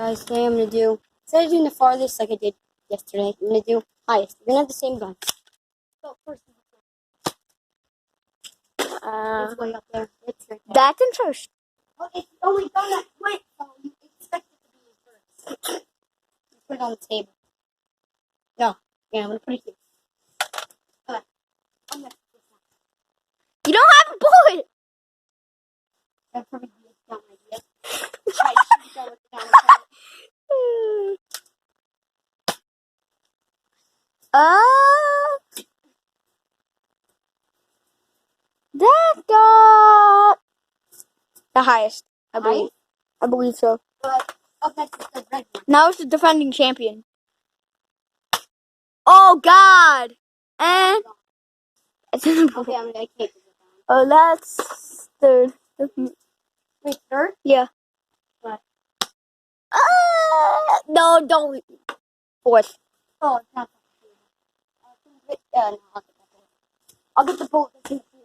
guys, today I'm going to do, instead of doing the farthest like I did yesterday, I'm going to do highest. We're going to have the same gun. So first, it's way up there. It's right there. That's interesting. Well, it's the only gun that went, so you expect it to be first. Put it on the table. No, yeah, I'm going to put it here. Okay. I'm going to put this one. You don't have a bullet. That'd probably be a dumb idea. Try to shoot down with the down. That got the highest, I believe. Highest? I believe so. But up next is the red one. Now it's the defending champion. Oh God! And it's in the Okay, I can't put it down. Oh, that's third. Wait, third? Yeah. What? No, don't. Fourth. Oh, it's not that. No, I'll get the bullet that's in the field.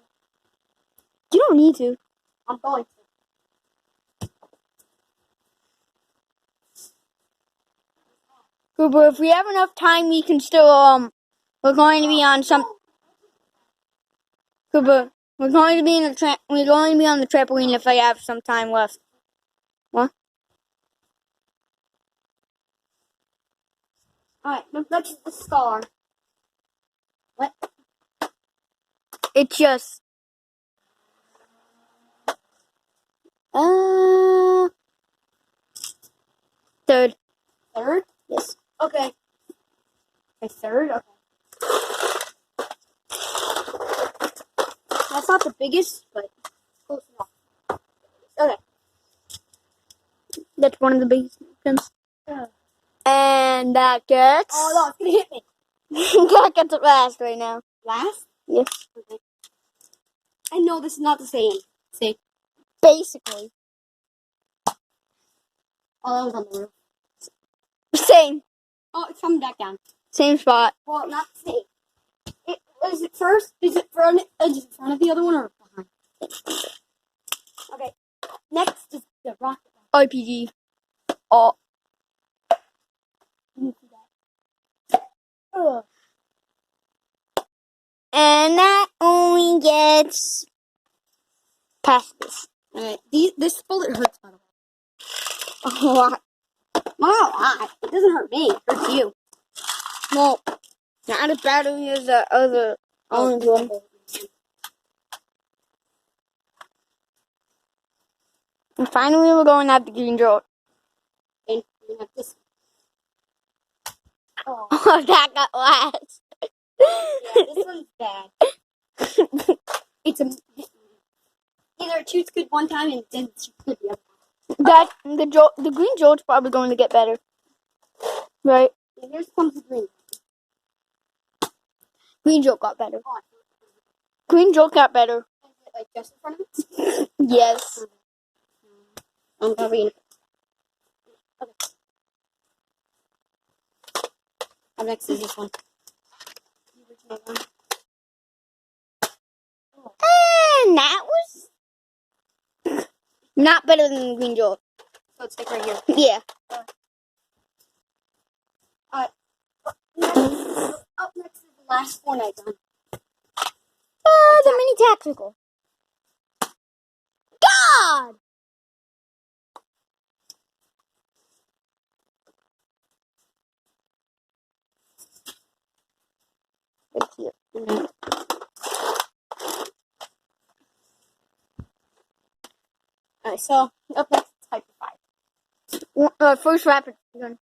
You don't need to. I'm going to. Cooper, if we have enough time, we can still, we're going to be on some. Cooper, we're going to be we're going to be on the trampoline if I have some time left. What? Alright, let's the scar. What? It's just. Third. Third? Yes. Okay. Okay, third? Okay. That's not the biggest, but close enough. Okay. That's one of the biggest guns. Yeah. And that gets. Oh no, it's gonna hit me. That gets it last right now. Last? Yes. Okay. I know this is not the same. See? Basically. Oh, that was on the roof. Same. Oh, it's coming back down. Same spot. Well, not the same. Is it first? Is it front of the other one or behind? Okay. Next is the rocket. RPG. Oh. You can see that. Ugh. And that only gets past this. Alright, this bullet hurts, by the way. A lot. Not a lot. It doesn't hurt me. It hurts you. Well, not as badly as the other orange one. And finally, we're going to have the green jolt. And we have this. Oh, Oh, that got last. yeah, this one's bad. It's a either it shoots good one time and it doesn't shoot good the other time. The green jolt's probably going to get better, right? And here comes the green. Green jolt got better. Oh, Green jolt got better. is it like just in front of it? Yes. I'm probably. Okay. Up next is this one. The original one. And that was not better than the green jolt. So it's like right here. Yeah. Alright. Up next is the last one I've done. The mini tactical. God! Right here. Alright, so up next is Hyper 5. First rapid gun.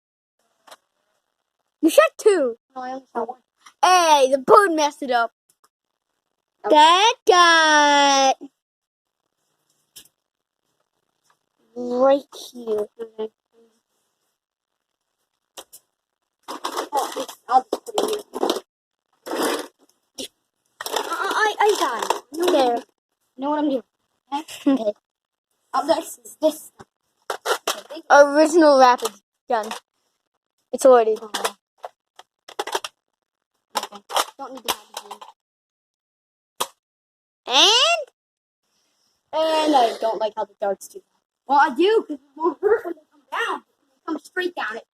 You shot two. No, I only shot one. Hey, the bird messed it up. Okay. That got right here. Okay. Oh, I'll just put it here. I got it. You know There. You know what I'm doing. Okay? Okay. Up next is this. Original rapid gun. It's already. Okay. Don't need to have the green. And I don't like how the darts do that. Well, I do, because it won't hurt when they come down. When they come breakdown. It.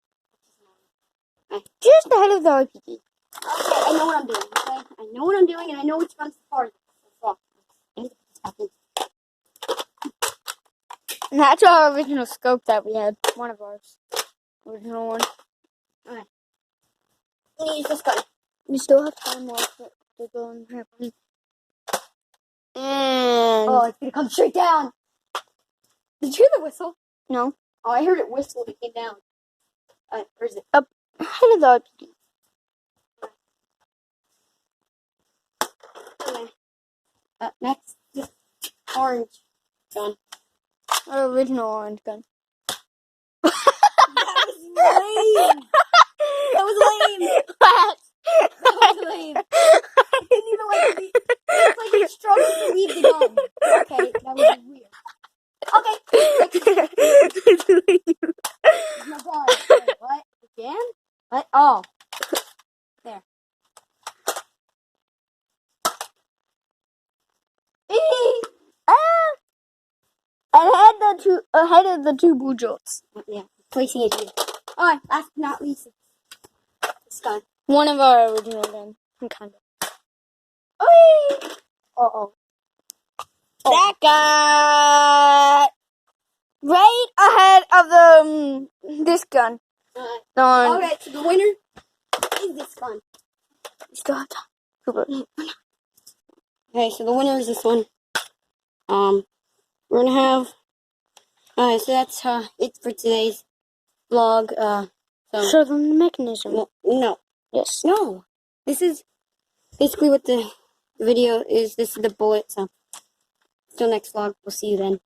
Just ahead of the RPG. Okay, I know what I'm doing. Okay, I know what I'm doing, and I know which one's the farthest. So, I need to put this back in. And that's our original scope that we had. One of ours. Original one. Alright. I'm gonna use this gun. We still have time left to go on trampoline. And Oh, it's gonna come straight down. Did you hear the whistle? no. Oh, I heard it whistle when it came down. Where is it? Up ahead of the RPG. Okay. Next, this orange gun. Our original orange gun. That was lame. That was lame. What? That was lame. I didn't even like the. It's like instructions to leave the gun. Okay, that was weird. Okay. My God. Wait, what? Again? What? Oh. There. Ahead of the two blue jolts. Yeah, placing it here. Alright, last but not least, this gun. One of our original guns. Kind of. Uh-oh. That got right ahead of the this gun. Alright, so the winner is this gun. We still have time. Cooper. Okay, so the winner is this one. We're gonna have. Alright, so that's it for today's vlog. Show them the mechanism. Well, no. Yes. No. This is basically what the video is. This is the bullet, so. Till next vlog. We'll see you then.